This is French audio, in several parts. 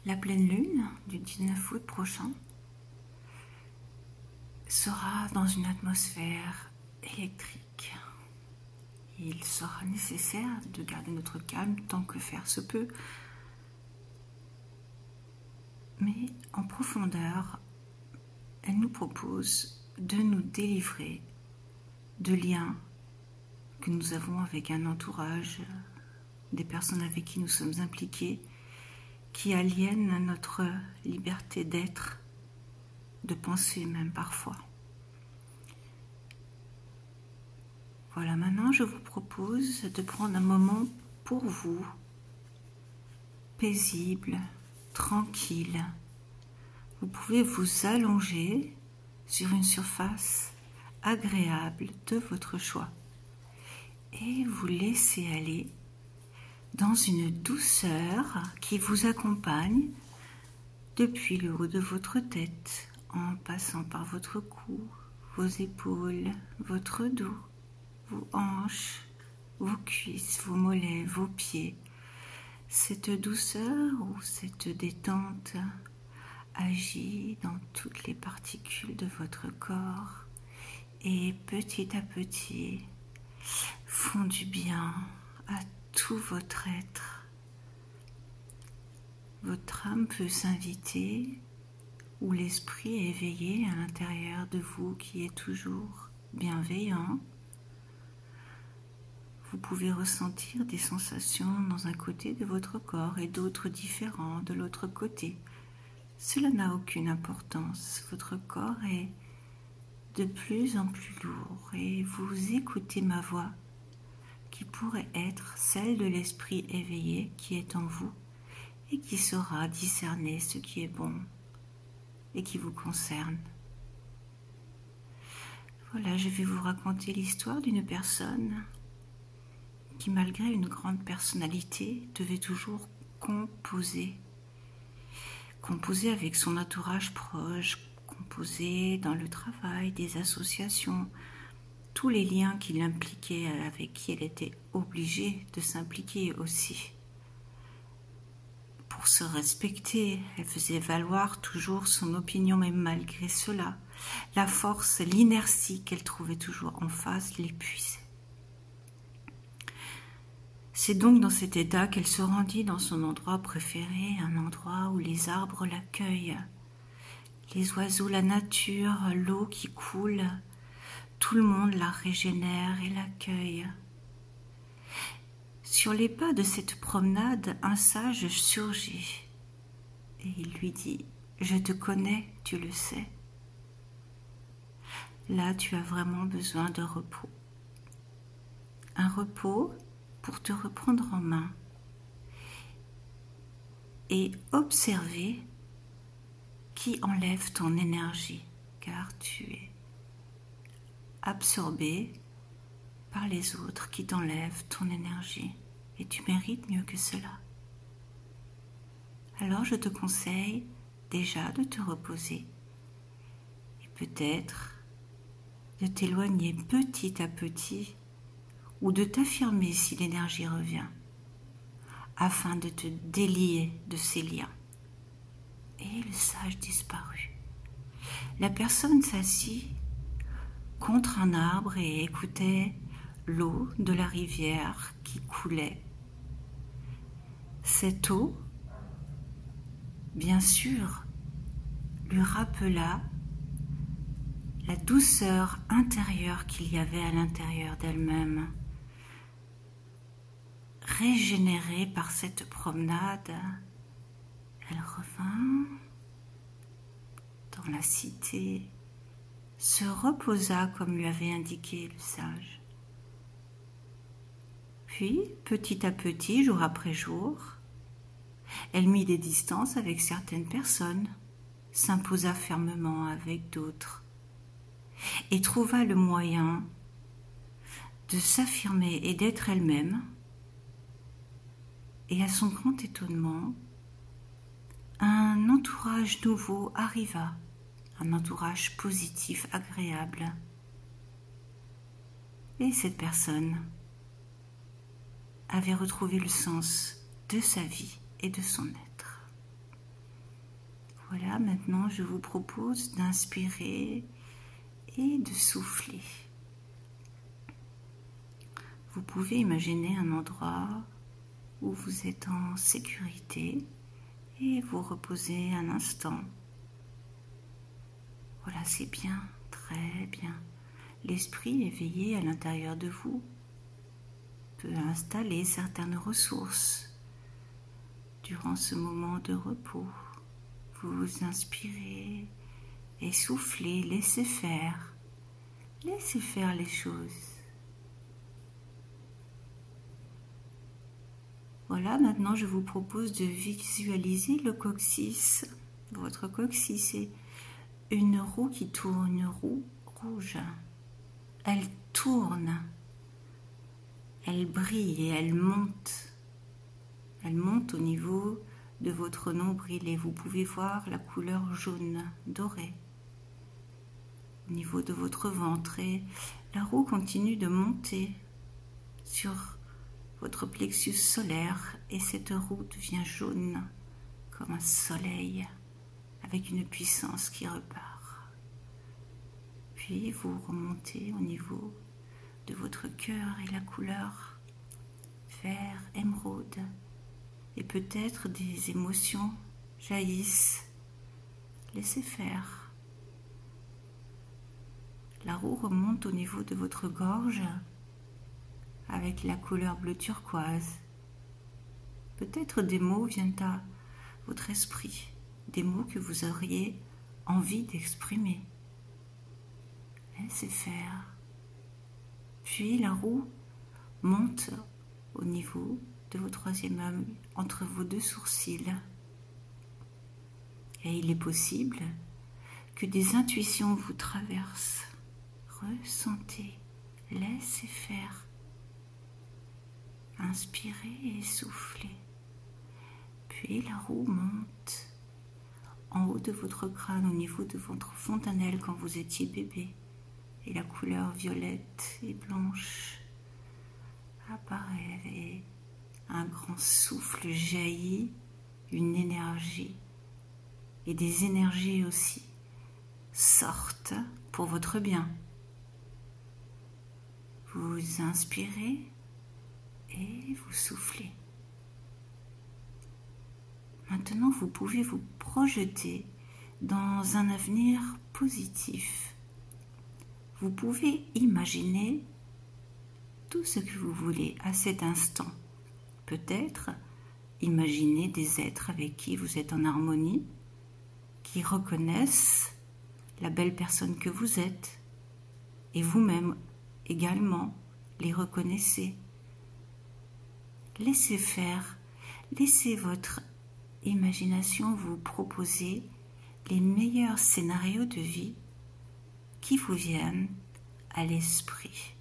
La pleine lune du 19 août prochain sera dans une atmosphère électrique. Il sera nécessaire de garder notre calme tant que faire se peut. Mais en profondeur, elle nous propose de nous délivrer de liens que nous avons avec un entourage, des personnes avec qui nous sommes impliqués, qui aliènent notre liberté d'être, de penser même parfois. Voilà, maintenant je vous propose de prendre un moment pour vous, paisible, tranquille. Vous pouvez vous allonger sur une surface agréable de votre choix et vous laisser aller dans une douceur qui vous accompagne depuis le haut de votre tête, en passant par votre cou, vos épaules, votre dos, vos hanches, vos cuisses, vos mollets, vos pieds. Cette douceur ou cette détente agit dans toutes les particules de votre corps et petit à petit font du bien à tout votre être. Votre âme peut s'inviter ou l'esprit est éveillé à l'intérieur de vous qui est toujours bienveillant. Vous pouvez ressentir des sensations dans un côté de votre corps et d'autres différents de l'autre côté. Cela n'a aucune importance. Votre corps est de plus en plus lourd et vous écoutez ma voix qui pourrait être celle de l'esprit éveillé qui est en vous et qui saura discerner ce qui est bon et qui vous concerne. Voilà, je vais vous raconter l'histoire d'une personne qui, malgré une grande personnalité, devait toujours composer avec son entourage proche, composer dans le travail, des associations, tous les liens qui l'impliquaient, avec qui elle était obligée de s'impliquer aussi. Pour se respecter, elle faisait valoir toujours son opinion, mais malgré cela, la force, l'inertie qu'elle trouvait toujours en face l'épuisait. C'est donc dans cet état qu'elle se rendit dans son endroit préféré, un endroit où les arbres l'accueillent, les oiseaux, la nature, l'eau qui coule, tout le monde la régénère et l'accueille. Sur les pas de cette promenade, un sage surgit et il lui dit « Je te connais, tu le sais. Là, tu as vraiment besoin de repos. Un repos pour te reprendre en main et observer qui enlève ton énergie, car tu es absorbé par les autres qui t'enlèvent ton énergie et tu mérites mieux que cela. Alors je te conseille déjà de te reposer et peut-être de t'éloigner petit à petit ou de t'affirmer si l'énergie revient, afin de te délier de ces liens. Et le sage disparut. La personne s'assit contre un arbre et écoutait l'eau de la rivière qui coulait. Cette eau, bien sûr, lui rappela la douceur intérieure qu'il y avait à l'intérieur d'elle-même. Régénérée par cette promenade, elle revint dans la cité, se reposa comme lui avait indiqué le sage. Puis, petit à petit, jour après jour, elle mit des distances avec certaines personnes, s'imposa fermement avec d'autres et trouva le moyen de s'affirmer et d'être elle-même. Et à son grand étonnement, un entourage nouveau arriva, un entourage positif, agréable. Et cette personne avait retrouvé le sens de sa vie et de son être. Voilà, maintenant je vous propose d'inspirer et de souffler. Vous pouvez imaginer un endroit où vous êtes en sécurité et vous reposez un instant. Voilà, c'est bien, très bien. L'esprit éveillé à l'intérieur de vous peut installer certaines ressources durant ce moment de repos. Vous inspirez et soufflez, laissez faire les choses. Voilà, maintenant je vous propose de visualiser le coccyx. Votre coccyx est une roue qui tourne, une roue rouge. Elle tourne, elle brille et elle monte. Elle monte au niveau de votre nombril et vous pouvez voir la couleur jaune dorée au niveau de votre ventre. Et la roue continue de monter sur votre plexus solaire et cette roue devient jaune comme un soleil avec une puissance qui repart. Puis vous remontez au niveau de votre cœur et la couleur vert émeraude et peut-être des émotions jaillissent. Laissez faire. La roue remonte au niveau de votre gorge avec la couleur bleu turquoise. Peut-être des mots viennent à votre esprit, des mots que vous auriez envie d'exprimer. Laissez faire. Puis la roue monte au niveau de vos troisième œil, entre vos deux sourcils. Et il est possible que des intuitions vous traversent. Ressentez, laissez faire. Inspirez et soufflez. Puis la roue monte en haut de votre crâne, au niveau de votre fontanelle quand vous étiez bébé. Et la couleur violette et blanche apparaît et un grand souffle jaillit, une énergie. Et des énergies aussi sortent pour votre bien. Vous inspirez et vous soufflez. Maintenant, vous pouvez vous projeter dans un avenir positif. Vous pouvez imaginer tout ce que vous voulez à cet instant. Peut-être imaginer des êtres avec qui vous êtes en harmonie, qui reconnaissent la belle personne que vous êtes, et vous-même également les reconnaissez. Laissez faire, laissez votre imagination vous proposer les meilleurs scénarios de vie qui vous viennent à l'esprit.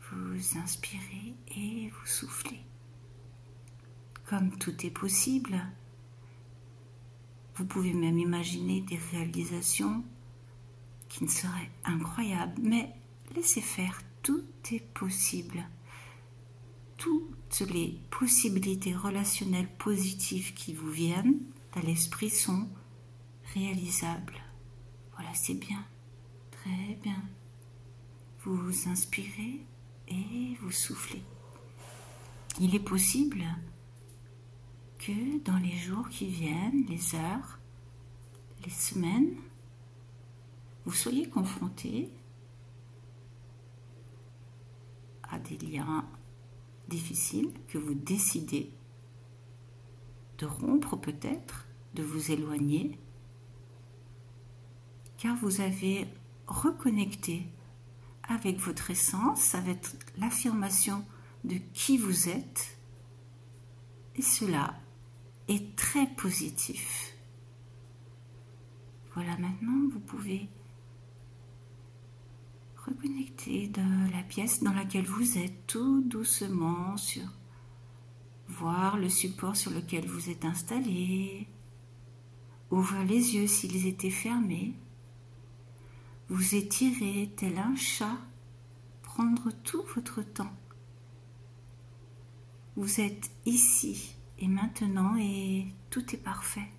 Vous inspirez et vous soufflez. Comme tout est possible, vous pouvez même imaginer des réalisations qui ne seraient incroyables, mais laissez faire, tout est possible. Toutes les possibilités relationnelles positives qui vous viennent à l'esprit sont réalisables. Voilà, c'est bien, très bien. Vous inspirez et vous soufflez. Il est possible que dans les jours qui viennent, les heures, les semaines, vous soyez confrontés à des liens difficiles que vous décidez de rompre peut-être, de vous éloigner, car vous avez reconnecté avec votre essence, avec l'affirmation de qui vous êtes, et cela est très positif. Voilà, maintenant vous pouvez reconnecter de la pièce dans laquelle vous êtes tout doucement, voir le support sur lequel vous êtes installé, ouvrir les yeux s'ils étaient fermés, vous étirer tel un chat, prendre tout votre temps. Vous êtes ici et maintenant et tout est parfait.